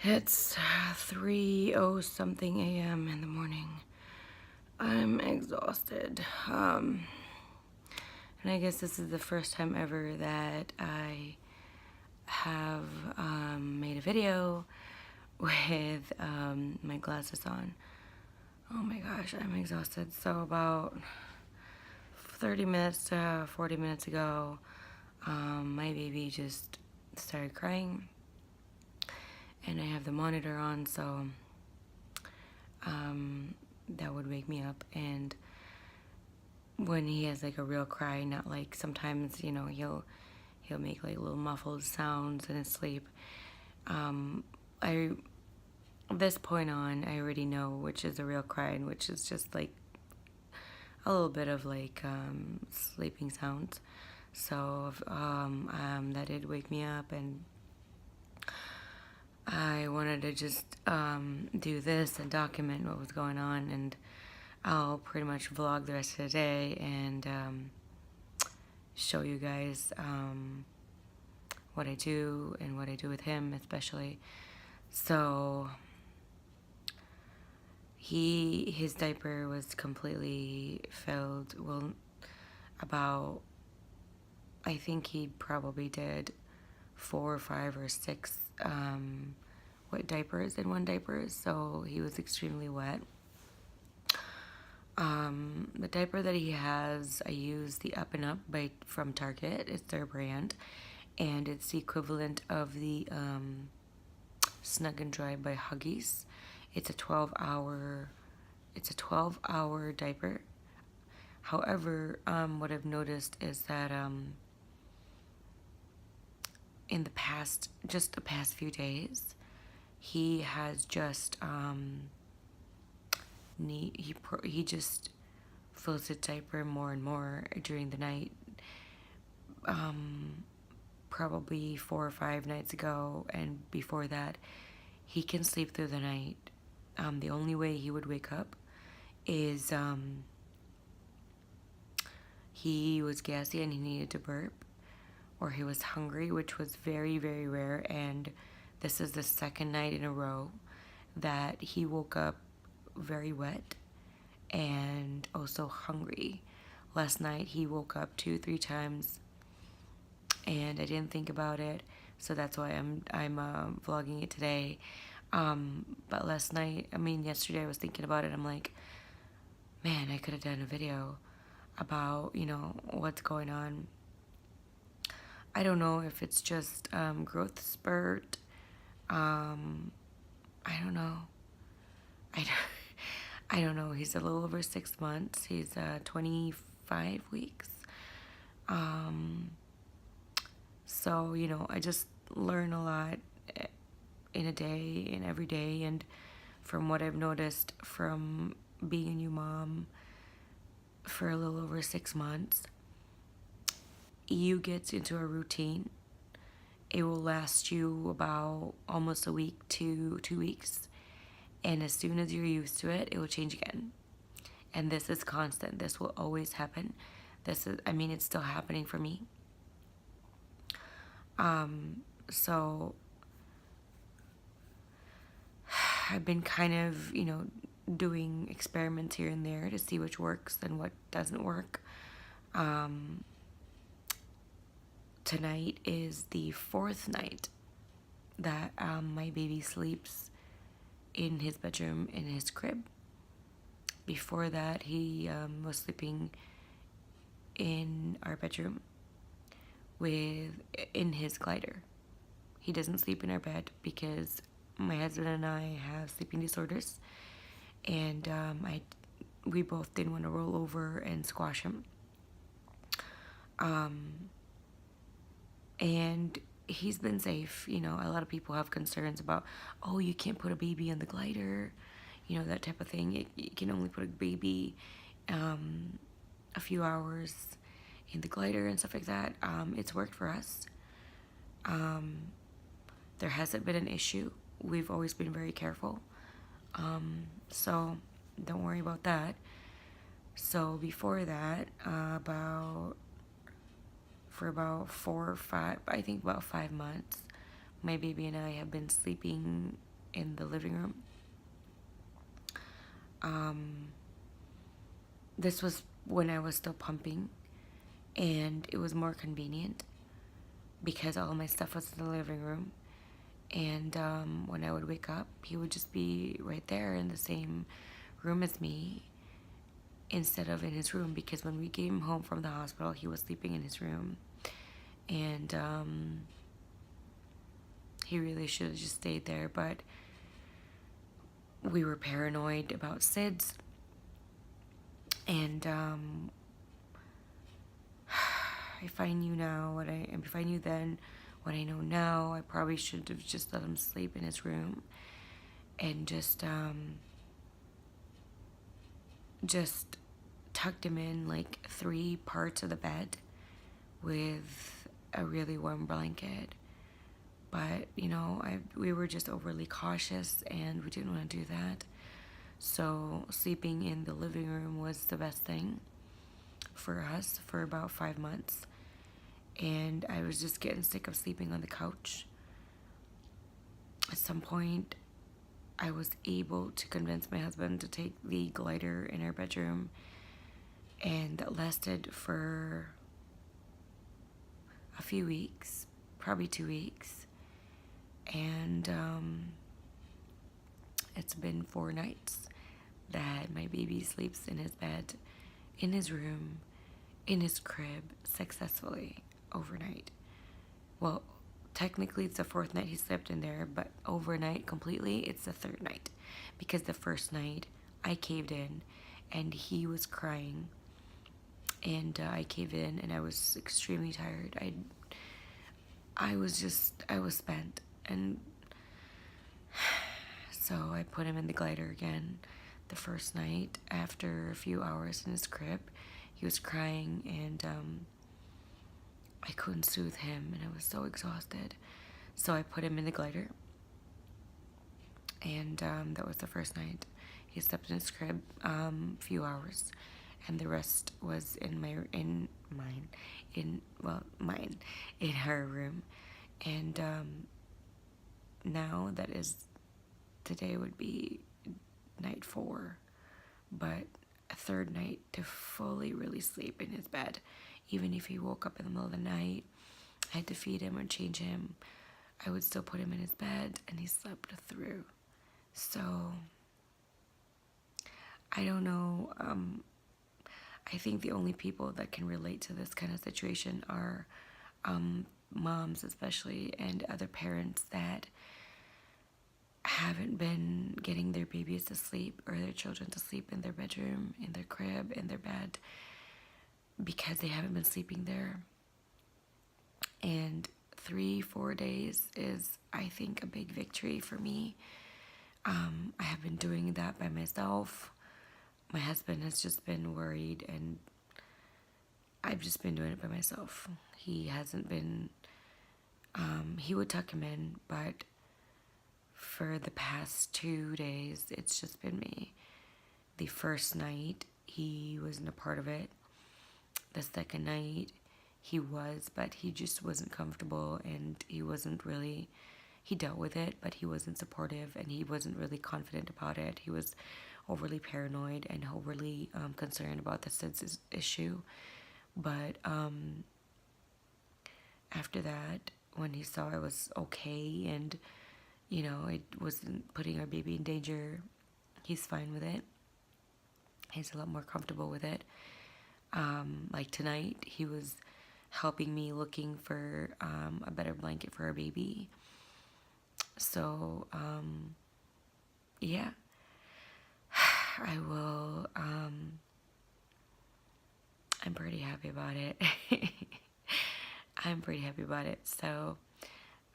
It's 3:00 something a.m. in the morning. I'm exhausted. And I guess this is the first time ever that I have made a video with my glasses on. Oh my gosh, I'm exhausted. So about 30 minutes to 40 minutes ago, my baby just started crying. And I have the monitor on, so that would wake me up. And when he has like a real cry, not like sometimes, you know, he'll make like little muffled sounds in his sleep. At this point on, I already know which is a real cry and which is just like a little bit of like sleeping sounds. So that did wake me up, and I wanted to just do this and document what was going on, and I'll pretty much vlog the rest of the day and show you guys what I do and what I do with him especially. So his diaper was completely filled. Well, I think he probably did 4 or 5 or 6 wet diapers in one diaper, so he was extremely wet. The diaper that he has, I use the Up and Up from Target. It's their brand, and it's the equivalent of the Snug and Dry by Huggies. It's a 12-hour diaper. However, what I've noticed is that in the past few days, he has just he just fills his diaper more and more during the night. Probably 4 or 5 nights ago, and before that, he can sleep through the night. The only way he would wake up is he was gassy and he needed to burp, or he was hungry, which was very, very rare. And this is the second night in a row that he woke up very wet and also hungry. Last night he woke up 2-3 times, and I didn't think about it, so that's why I'm vlogging it today. But yesterday I was thinking about it. I'm like, man, I could have done a video about, you know, what's going on. I don't know if it's just growth spurt. I don't know. I don't know. He's a little over 6 months. He's 25 weeks. So, you know, I just learn a lot in a day and every day. And from what I've noticed from being a new mom for a little over 6 months, you get into a routine. It will last you about almost a week to 2 weeks. And as soon as you're used to it, it will change again. And this is constant. This will always happen. It's still happening for me. So I've been kind of, you know, doing experiments here and there to see which works and what doesn't work. Tonight is the 4th night that my baby sleeps in his bedroom in his crib. Before that, he was sleeping in our bedroom in his glider. He doesn't sleep in our bed because my husband and I have sleeping disorders, and we both didn't want to roll over and squash him. And he's been safe. You know, a lot of people have concerns about, oh, you can't put a baby in the glider, you know, that type of thing. You can only put a baby a few hours in the glider and stuff like that. It's worked for us. There hasn't been an issue. We've always been very careful. So don't worry about that. So before that, for about 4 or 5, I think about 5 months, my baby and I have been sleeping in the living room. This was when I was still pumping, and it was more convenient because all my stuff was in the living room. And when I would wake up, he would just be right there in the same room as me instead of in his room, because when we came home from the hospital, he was sleeping in his room. And he really should have just stayed there, but we were paranoid about SIDS. And if I knew then what I know now, I probably should have just let him sleep in his room and just tucked him in like 3 parts of the bed with a really warm blanket. But, you know, we were just overly cautious and we didn't want to do that. So sleeping in the living room was the best thing for us for about 5 months. And I was just getting sick of sleeping on the couch. At some point, I was able to convince my husband to take the glider in our bedroom, and that lasted for a few weeks, probably 2 weeks. And it's been 4 nights that my baby sleeps in his bed, in his room, in his crib, successfully overnight. Well, technically it's the 4th night he slept in there, but overnight completely it's the 3rd night, because the first night I caved in and he was crying, and I caved in and I was extremely tired. I was spent, and so I put him in the glider again the first night. After a few hours in his crib, he was crying, and I couldn't soothe him, and I was so exhausted. So I put him in the glider, and that was the first night. He slept in his crib a few hours, and the rest was in her room. And now today would be night 4, but a 3rd night to fully really sleep in his bed. Even if he woke up in the middle of the night, I had to feed him or change him, I would still put him in his bed, and he slept through. So I don't know. I think the only people that can relate to this kind of situation are moms, especially, and other parents that haven't been getting their babies to sleep or their children to sleep in their bedroom, in their crib, in their bed, because they haven't been sleeping there. And 3-4 days is, I think, a big victory for me. I have been doing that by myself. My husband has just been worried, and I've just been doing it by myself. He hasn't been, he would tuck him in, but for the past 2 days, it's just been me. The first night, he wasn't a part of it. The second night, he was, but he just wasn't comfortable, and he dealt with it, but he wasn't supportive, and he wasn't really confident about it. He was overly paranoid and overly concerned about the SIDS issue. But after that, when he saw I was okay and, you know, it wasn't putting our baby in danger, he's fine with it. He's a lot more comfortable with it. Like tonight, he was helping me looking for a better blanket for our baby. So, yeah, I will, I'm pretty happy about it. I'm pretty happy about it. So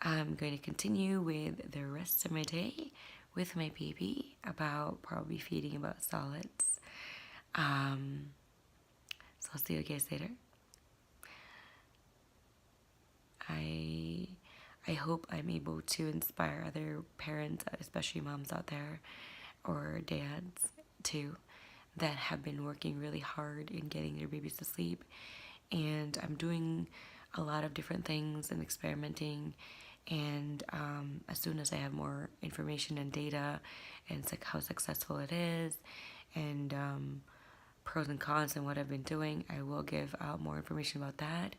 I'm going to continue with the rest of my day with my baby, about probably feeding about solids. So I'll see you guys later. I hope I'm able to inspire other parents, especially moms out there, or dads too, that have been working really hard in getting their babies to sleep. And I'm doing a lot of different things and experimenting, And as soon as I have more information and data and it's like how successful it is and pros and cons and what I've been doing, I will give out more information about that.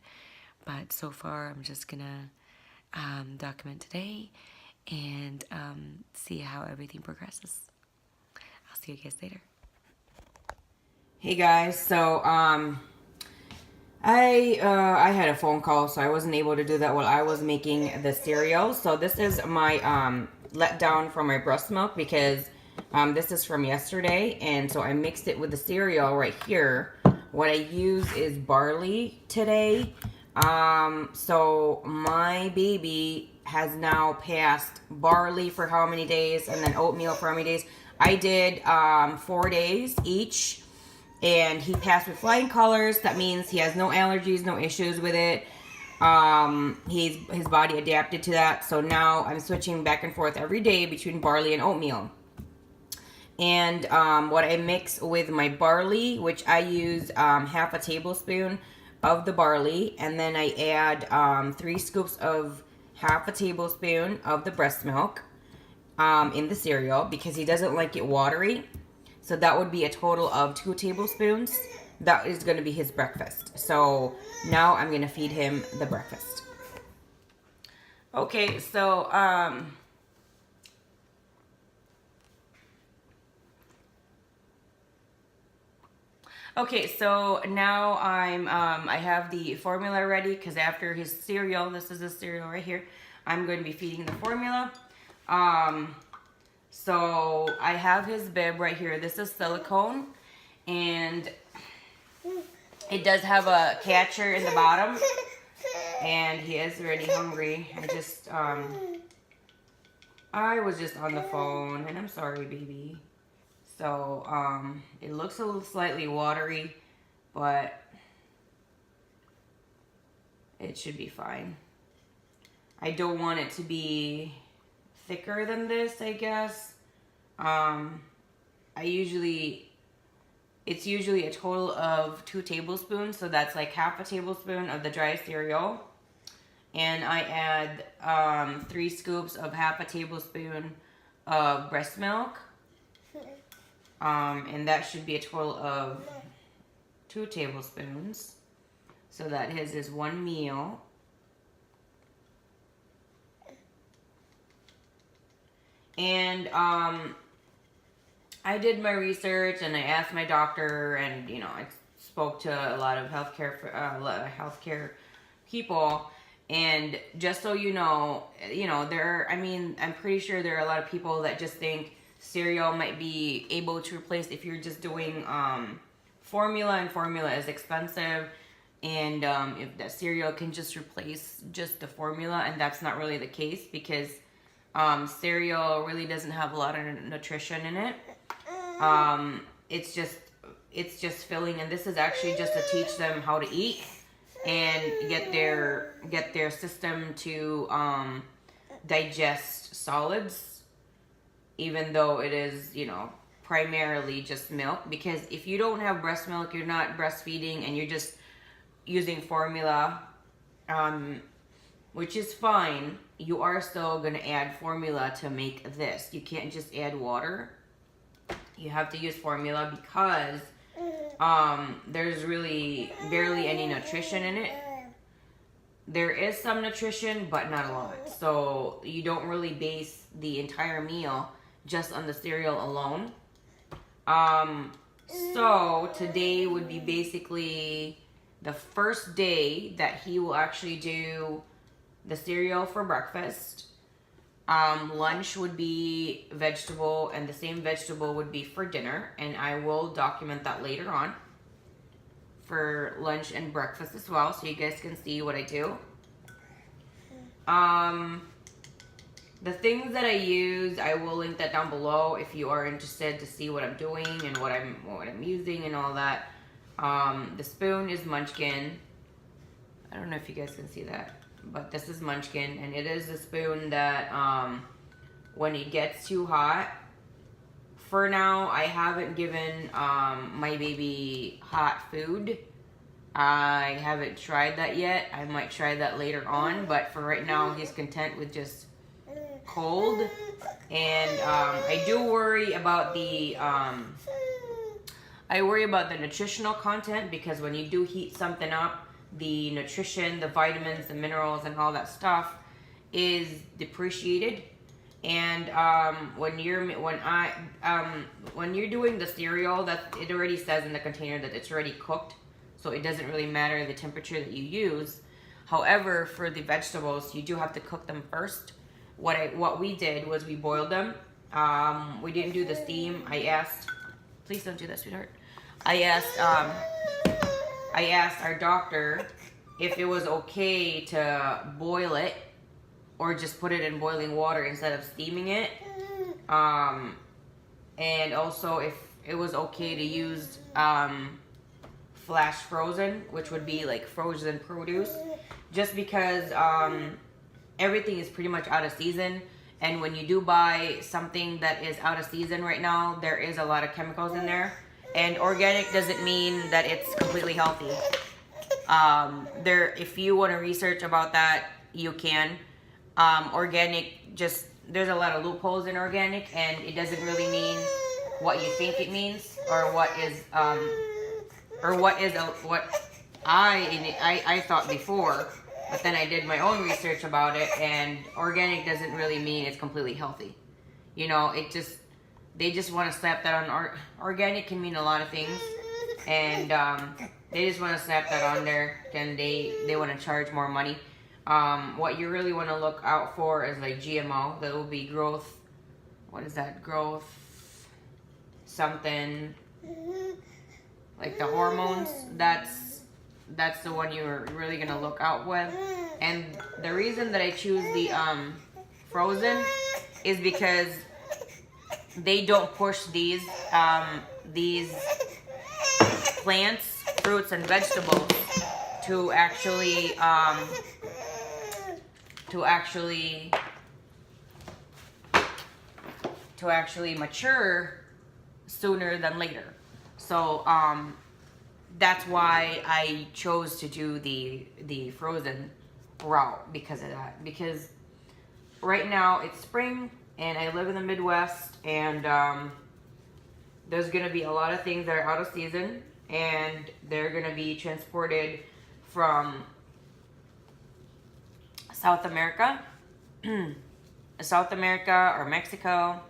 But so far, I'm just gonna document today and see how everything progresses. I'll see you guys later. Hey guys, so I had a phone call, so I wasn't able to do that while I was making the cereal. So this is my letdown from my breast milk, because this is from yesterday, and so I mixed it with the cereal right here. What I use is barley today. So my baby has now passed barley for how many days, and then oatmeal for how many days. I did 4 days each. And he passed with flying colors. That means he has no allergies, no issues with it. His body adapted to that. So now I'm switching back and forth every day between barley and oatmeal. And what I mix with my barley, which I use half a tablespoon of the barley. And then I add 3 scoops of half a tablespoon of the breast milk in the cereal, because he doesn't like it watery. So that would be a total of 2 tablespoons. That is going to be his breakfast. So now I'm going to feed him the breakfast. Okay, so now I have the formula ready, because after his cereal, this is the cereal right here, I'm going to be feeding the formula. So I have his bib right here. This is silicone, and it does have a catcher in the bottom, and he is already hungry. I was just on the phone, and I'm sorry, baby. So it looks a little slightly watery, but it should be fine. I don't want it to be thicker than this, I guess. It's usually a total of 2 tablespoons, so that's like half a tablespoon of the dry cereal. And I add 3 scoops of half a tablespoon of breast milk. And that should be a total of 2 tablespoons. So that his is 1 meal. And I did my research, and I asked my doctor, and I spoke to a lot of healthcare people. And just so you know, I'm pretty sure there are a lot of people that just think cereal might be able to replace if you're just doing formula, and formula is expensive, and if that cereal can just replace just the formula, and that's not really the case, because cereal really doesn't have a lot of nutrition in it. It's just filling, and this is actually just to teach them how to eat and get their system to digest solids, even though it is primarily just milk. Because if you don't have breast milk, you're not breastfeeding, and you're just using formula, which is fine. You are still going to add formula to make this. You can't just add water. You have to use formula, because there's really barely any nutrition in it. There is some nutrition, but not a lot. So you don't really base the entire meal just on the cereal alone. So today would be basically the first day that he will actually do the cereal for breakfast. Lunch would be vegetable, and the same vegetable would be for dinner, and I will document that later on for lunch and breakfast as well, so you guys can see what I do. The things that I use, I will link that down below if you are interested to see what I'm doing and what I'm using and all that. The spoon is Munchkin. I don't know if you guys can see that, but this is Munchkin, and it is a spoon that when it gets too hot, for now I haven't given my baby hot food, I haven't tried that yet. I might try that later on, but for right now, he's content with just cold. And I do worry about the nutritional content, because when you do heat something up, the nutrition, the vitamins, the minerals, and all that stuff is depreciated. And when you're doing the cereal, that it already says in the container that it's already cooked, so it doesn't really matter the temperature that you use. However, for the vegetables, you do have to cook them first. What we did was we boiled them. We didn't do the steam. I asked, please don't do that, sweetheart. I asked our doctor if it was okay to boil it or just put it in boiling water instead of steaming it. And also if it was okay to use flash frozen, which would be like frozen produce, just because everything is pretty much out of season. And when you do buy something that is out of season right now, there is a lot of chemicals in there. And organic doesn't mean that it's completely healthy. If you want to research about that, you can. Organic, just there's a lot of loopholes in organic, and it doesn't really mean what you think it means, or what I thought before. But then I did my own research about it, and organic doesn't really mean it's completely healthy. You know, they just want to slap that on. Organic can mean a lot of things, and they just want to slap that on there, and they want to charge more money. What you really want to look out for is like GMO. That will be growth. What is that? Growth something, like the hormones. That's the one you're really gonna look out with. And the reason that I choose the frozen is because they don't push these plants, fruits, and vegetables to actually mature sooner than later. So that's why I chose to do the frozen route, because of that. Because right now it's spring and I live in the Midwest, and there's gonna be a lot of things that are out of season, and they're gonna be transported from South America or Mexico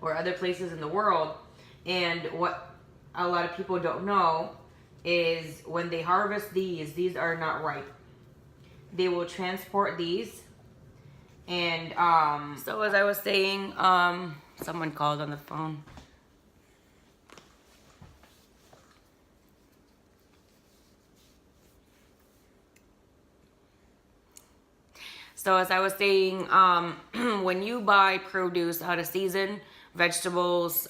or other places in the world. And what a lot of people don't know is when they harvest these are not ripe. They will transport these, and so as I was saying, someone called on the phone. So as I was saying, when you buy produce out of season, vegetables,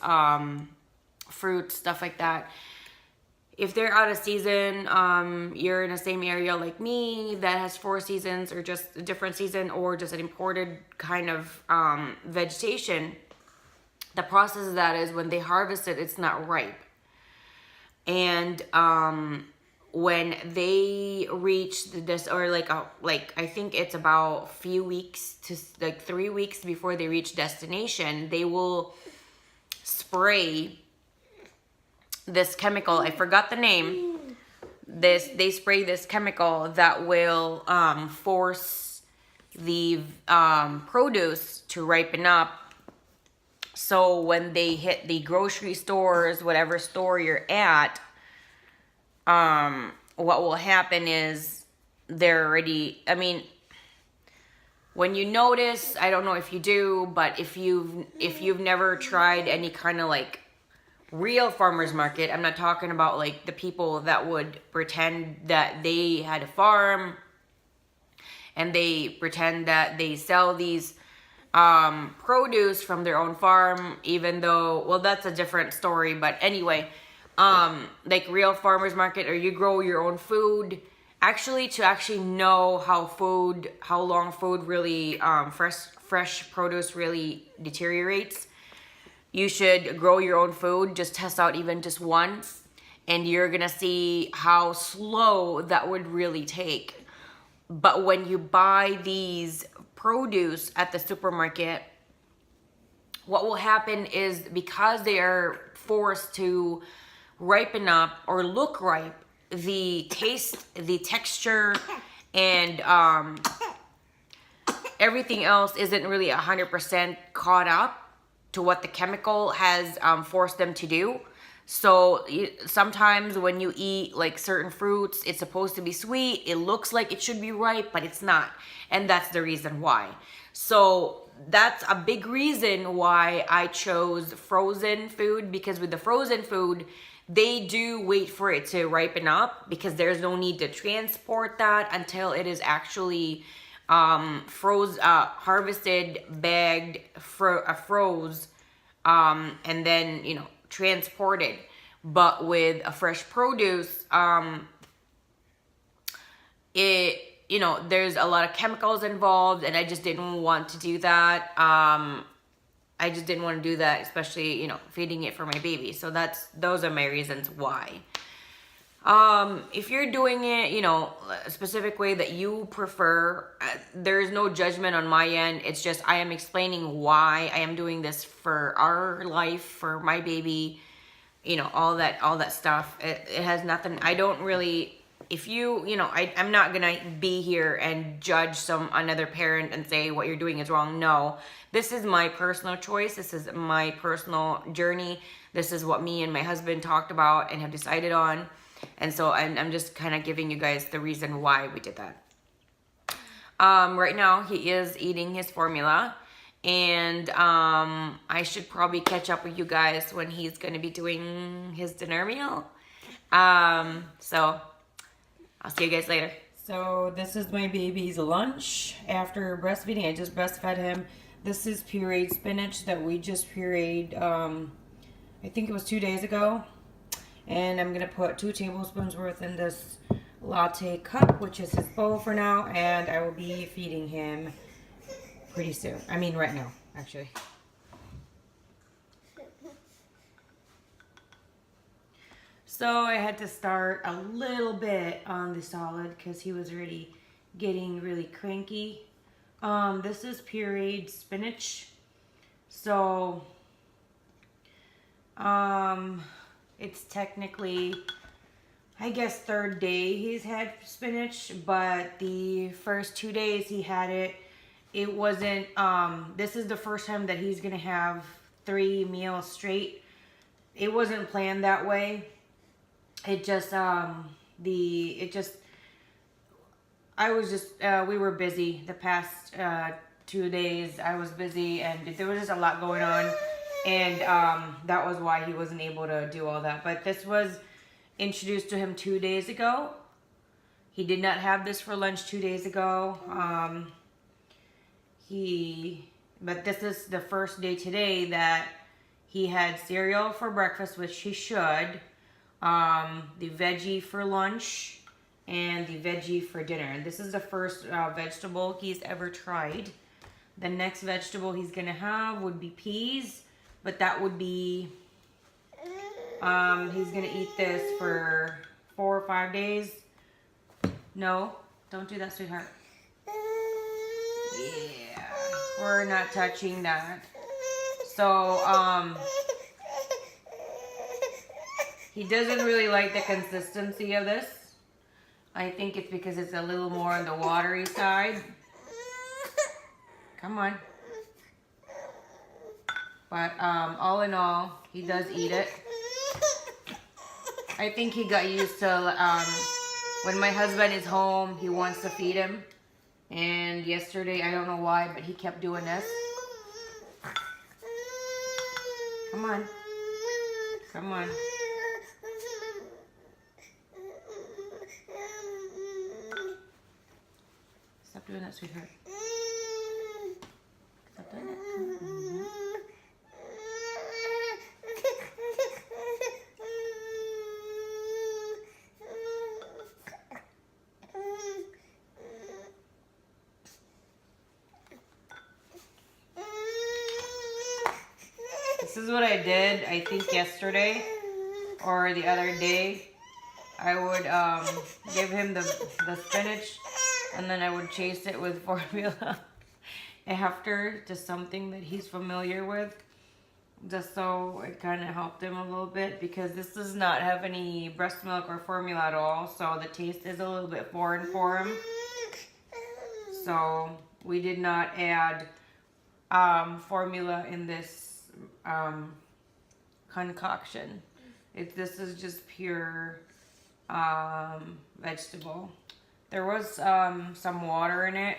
fruit, stuff like that, if they're out of season, you're in the same area like me that has 4 seasons, or just a different season, or just an imported kind of vegetation, the process of that is when they harvest it, it's not ripe. And when they reach this, or like I think it's about few weeks to like 3 weeks before they reach destination, they will spray this chemical. I forgot the name. They spray this chemical that will force the produce to ripen up. So when they hit the grocery stores, whatever store you're at, what will happen is they're already, I mean, when you notice, I don't know if you do, but if you've never tried any kind of like real farmer's market, I'm not talking about like the people that would pretend that they had a farm and they pretend that they sell these produce from their own farm, even though, well, that's a different story. But anyway, like real farmer's market, or you grow your own food, to actually know how long food really, fresh produce really deteriorates, you should grow your own food. Just test out even just once, and you're gonna see how slow that would really take. But when you buy these produce at the supermarket, what will happen is, because they are forced to ripen up or look ripe, the taste, the texture, and everything else isn't really 100% caught up to what the chemical has forced them to do. So sometimes when you eat like certain fruits, it's supposed to be sweet. It looks like it should be ripe, but it's not. And that's the reason why. So that's a big reason why I chose frozen food, because with the frozen food, they do wait for it to ripen up, because there's no need to transport that until it is actually harvested, bagged, froze, and then, you know, transported. But with a fresh produce, you know, there's a lot of chemicals involved, and I just didn't want to do that. I just didn't want to do that, especially, you know, feeding it for my baby. So those are my reasons why. If you're doing it, you know, a specific way that you prefer, there's no judgment on my end. It's just I am explaining why I am doing this for our life, for my baby, you know, all that stuff. It has nothing. I don't really. If you know, I'm not gonna be here and judge another parent and say what you're doing is wrong. No, this is my personal choice. This is my personal journey. This is what me and my husband talked about and have decided on. And so I'm just kind of giving you guys the reason why we did that. Right now he is eating his formula, and I should probably catch up with you guys when he's going to be doing his dinner meal. So I'll see you guys later. So this is my baby's lunch after breastfeeding. I just breastfed him. This is pureed spinach that we just pureed, I think it was 2 days ago. And I'm going to put 2 tablespoons worth in this latte cup, which is his bowl for now. And I will be feeding him pretty soon. I mean right now, actually. So I had to start a little bit on the solid because he was already getting really cranky. This is pureed spinach. So, it's technically, I guess, 3rd day he's had spinach, but the first 2 days he had it, it wasn't, this is the first time that he's gonna have 3 meals straight. It wasn't planned that way. It just, we were busy the past 2 days. I was busy, and there was just a lot going on. And that was why he wasn't able to do all that. But this was introduced to him 2 days ago. He did not have this for lunch 2 days ago. But this is the first day today that he had cereal for breakfast, which he should. The veggie for lunch, and the veggie for dinner. And this is the first vegetable he's ever tried. The next vegetable he's gonna have would be peas. But that would be, he's going to eat this for 4 or 5 days. No, don't do that, sweetheart. Yeah, we're not touching that. So, he doesn't really like the consistency of this. I think it's because it's a little more on the watery side. Come on. But all in all, he does eat it. I think he got used to, when my husband is home, he wants to feed him. And yesterday, I don't know why, but he kept doing this. Come on. Come on. Stop doing that, sweetheart. Stop doing it. Mm-hmm. This is what I did, I think, yesterday. or the other day, I would give him the spinach, and then I would chase it with formula after, just something that he's familiar with, just so it kind of helped him a little bit, because this does not have any breast milk or formula at all, so the taste is a little bit foreign for him. So we did not add formula in this concoction. This is just pure vegetable. There was some water in it.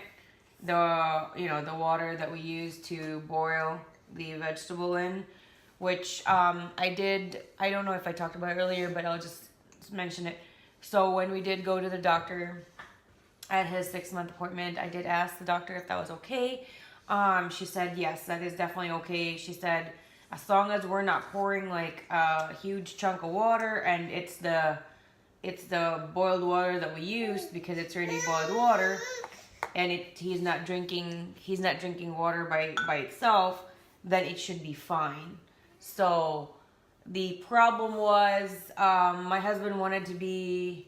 The water that we use to boil the vegetable in, which I did. I don't know if I talked about it earlier, but I'll just mention it. So when we did go to the doctor at his 6-month appointment, I did ask the doctor if that was okay. She said yes, that is definitely okay. She said as long as we're not pouring like a huge chunk of water, and it's the boiled water that we used, because it's already boiled water, and he's not drinking water by itself, then it should be fine. So the problem was my husband wanted to be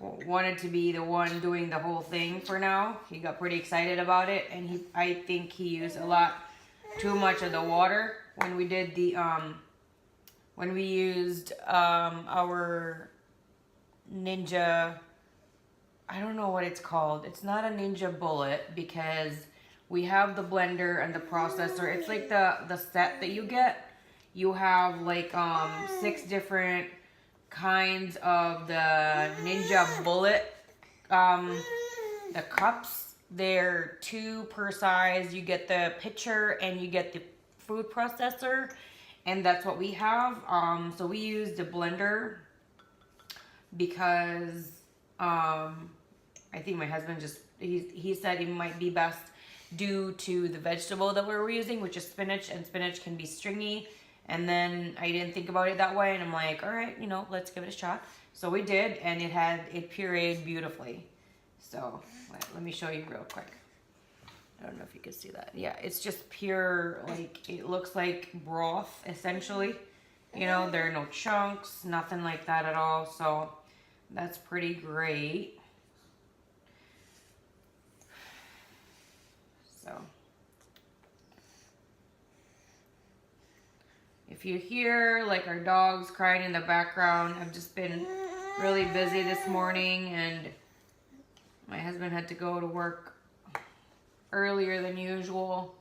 the one doing the whole thing for now. He got pretty excited about it, and I think he used a lot too much of the water when we did the when we used our Ninja, I don't know what it's called. It's not a Ninja Bullet, because we have the blender and the processor. It's like the set that you get. You have like 6 different kinds of the Ninja Bullet, the cups. They're 2 per size. You get the pitcher and you get the food processor, and that's what we have. So we use the blender because I think my husband he said it might be best due to the vegetable that we were using, which is spinach, and spinach can be stringy. And then I didn't think about it that way, and I'm like, all right, let's give it a shot. So we did, and it pureed beautifully. So let me show you real quick. I don't know if you can see that. Yeah, it's just pure, like, it looks like broth, essentially. There are no chunks, nothing like that at all. So that's pretty great. So if you hear like our dogs crying in the background, I've just been really busy this morning, and my husband had to go to work earlier than usual.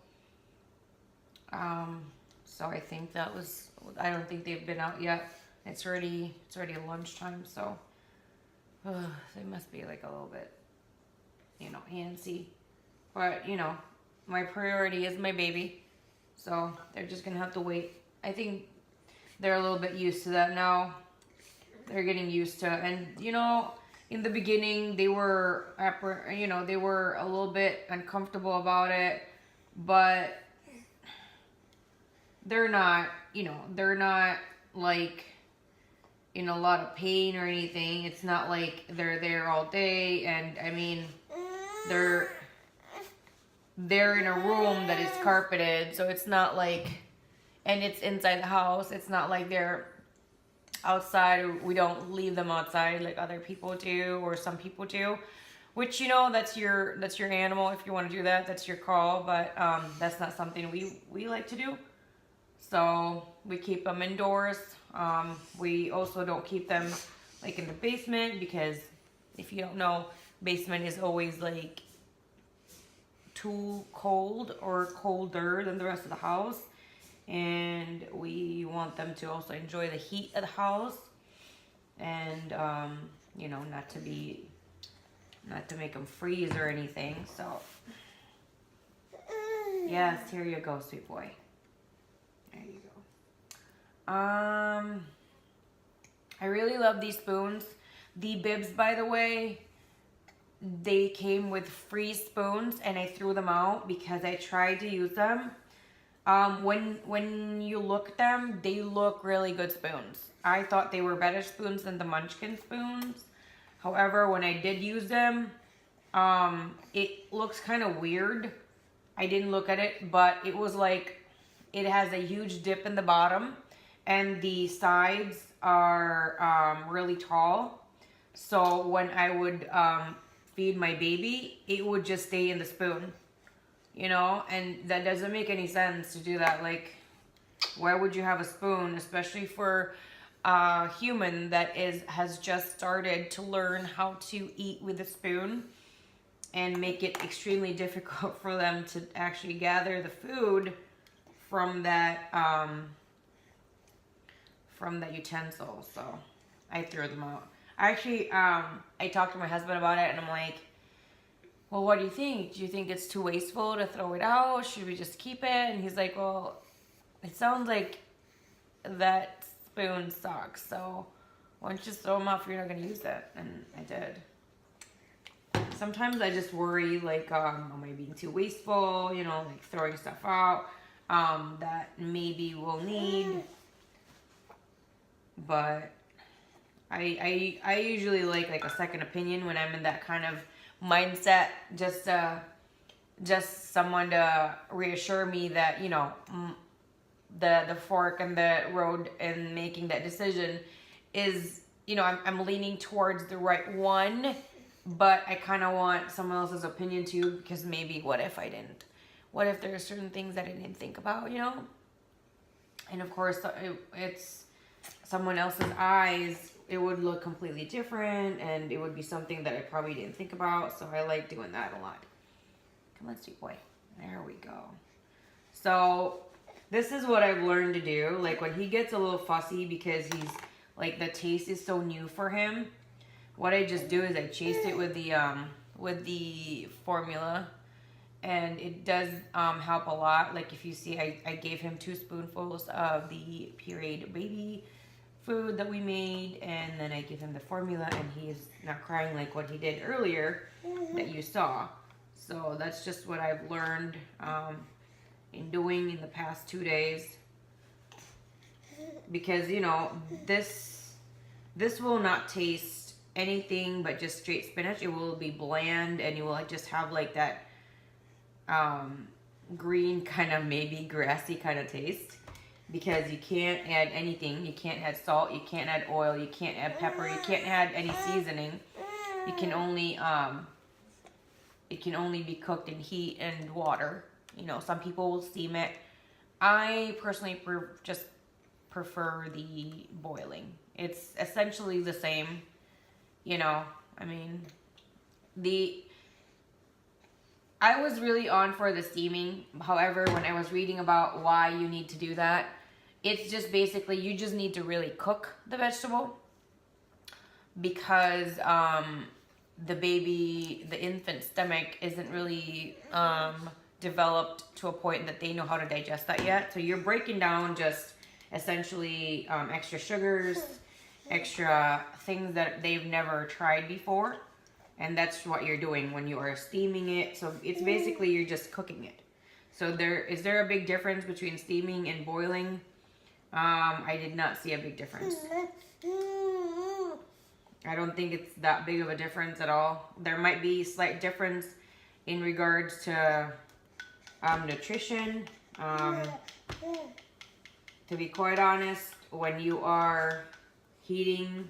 So I think I don't think they've been out yet. It's already lunchtime, so they must be like a little bit, antsy. But, my priority is my baby, so they're just gonna have to wait. I think they're a little bit used to that now. They're getting used to it. And, in the beginning, they were, they were a little bit uncomfortable about it, but they're not, like in a lot of pain or anything. It's not like they're there all day, and I mean, they're in a room that is carpeted, so it's not like, and it's inside the house. It's not like they're outside, or we don't leave them outside like other people do, or some people do, which, that's your animal. If you want to do that, that's your call, but that's not something we like to do. So we keep them indoors. We also don't keep them like in the basement, because if you don't know, basement is always like too cold or colder than the rest of the house. And we want them to also enjoy the heat of the house, and not to make them freeze or anything. So yes, here you go, sweet boy. There you go. I really love these spoons. The bibs, by the way, they came with free spoons, and I threw them out because I tried to use them. When you look at them, they look really good spoons. I thought they were better spoons than the Munchkin spoons. However, when I did use them, it looks kind of weird. I didn't look at it, but it was like, it has a huge dip in the bottom, and the sides are really tall. So when I would feed my baby, it would just stay in the spoon, you know, and that doesn't make any sense to do that. Like, why would you have a spoon, especially for a human that has just started to learn how to eat with a spoon, and make it extremely difficult for them to actually gather the food from that utensil. So I threw them out. Actually, I talked to my husband about it, and I'm like, well, what do you think? Do you think it's too wasteful to throw it out? Should we just keep it? And he's like, well, it sounds like that spoon sucks, so why don't you just throw them out if you're not going to use it? And I did. Sometimes I just worry, like, am I being too wasteful, you know, like throwing stuff out that maybe we'll need. But I usually like a second opinion when I'm in that kind of mindset, just someone to reassure me that, you know, the fork and the road and making that decision is, you know, I'm leaning towards the right one, but I kind of want someone else's opinion too, because maybe what if I didn't? What if there are certain things that I didn't think about, you know? And of course, it's someone else's eyes, it would look completely different, and it would be something that I probably didn't think about. So I like doing that a lot. Come on, sweet boy. There we go. So this is what I've learned to do. Like, when he gets a little fussy because he's like, the taste is so new for him, what I just do is I chase it with the formula, and it does help a lot. Like, if you see, I gave him 2 spoonfuls of the pureed baby food that we made, and then I give him the formula, and he's not crying like what he did earlier that you saw. So that's just what I've learned in doing in the past 2 days, because, you know, this will not taste anything but just straight spinach. It will be bland, and you will just have like that green kind of, maybe grassy kind of taste, because you can't add anything. You can't add salt, you can't add oil, you can't add pepper, you can't add any seasoning. You can only it can only be cooked in heat and water. You know, some people will steam it. I personally just prefer the boiling. It's essentially the same, you know. I mean, I was really on for the steaming. However, when I was reading about why you need to do that, it's just basically you just need to really cook the vegetable, because the infant stomach isn't really developed to a point that they know how to digest that yet. So you're breaking down just essentially extra sugars, extra things that they've never tried before. And that's what you're doing when you are steaming it. So it's basically, you're just cooking it. So is there a big difference between steaming and boiling? I did not see a big difference. I don't think it's that big of a difference at all. There might be slight difference in regards to nutrition. To be quite honest, when you are heating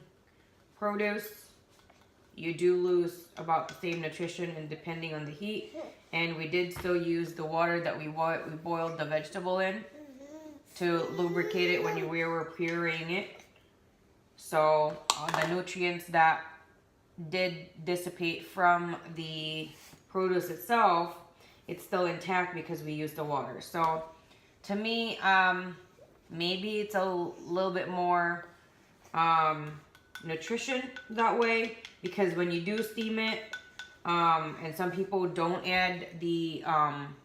produce, you do lose about the same nutrition, and depending on the heat. And we did still use the water that we boiled the vegetable in to lubricate it when we were pureeing it. So the nutrients that did dissipate from the produce itself, it's still intact because we used the water. So to me, maybe it's a little bit more nutrition that way, because when you do steam it, and some people don't add the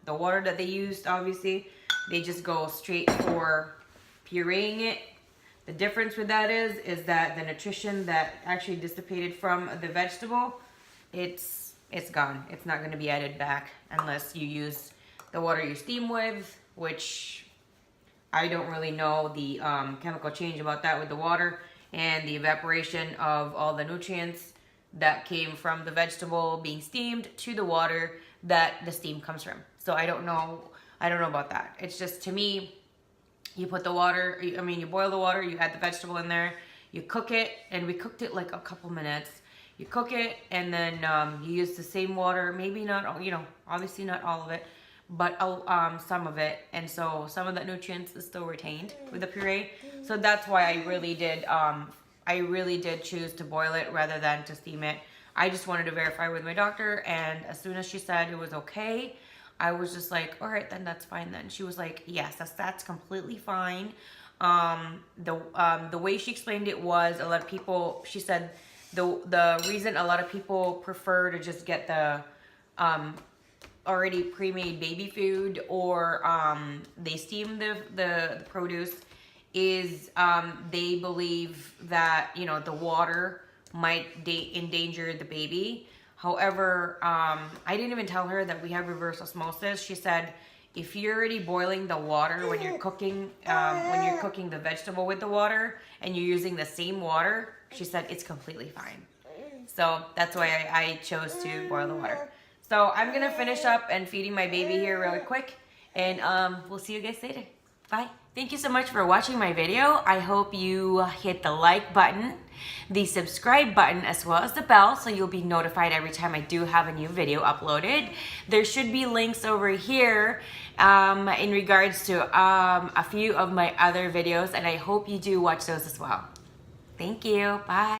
water that they used, obviously they just go straight for pureeing it. The difference with that is that the nutrition that actually dissipated from the vegetable, it's gone. It's not going to be added back unless you use the water you steam with, which I don't really know the chemical change about that with the water and the evaporation of all the nutrients that came from the vegetable being steamed to the water that the steam comes from. So I don't know about that. It's just, to me, You put the water, you boil the water, you add the vegetable in there, you cook it, and we cooked it like a couple minutes. You cook it, and then you use the same water, maybe not, obviously not all of it, but some of it, and so some of the nutrients is still retained with the puree. So that's why I really did choose to boil it rather than to steam it. I just wanted to verify with my doctor, and as soon as she said it was okay, I was just like, all right, then that's fine then. She was like, yes, that's completely fine. The way she explained it was, a lot of people, she said, the reason a lot of people prefer to just get the already pre-made baby food, or they steam the produce, is they believe that the water might endanger the baby. However, I didn't even tell her that we have reverse osmosis. She said, if you're already boiling the water when you're cooking the vegetable with the water, and you're using the same water, she said it's completely fine. So that's why I chose to boil the water. So I'm gonna finish up and feeding my baby here really quick, and we'll see you guys later. Bye. Thank you so much for watching my video. I hope you hit the like button, the subscribe button, as well as the bell, so you'll be notified every time I do have a new video uploaded. There should be links over here in regards to a few of my other videos, and I hope you do watch those as well. Thank you. Bye.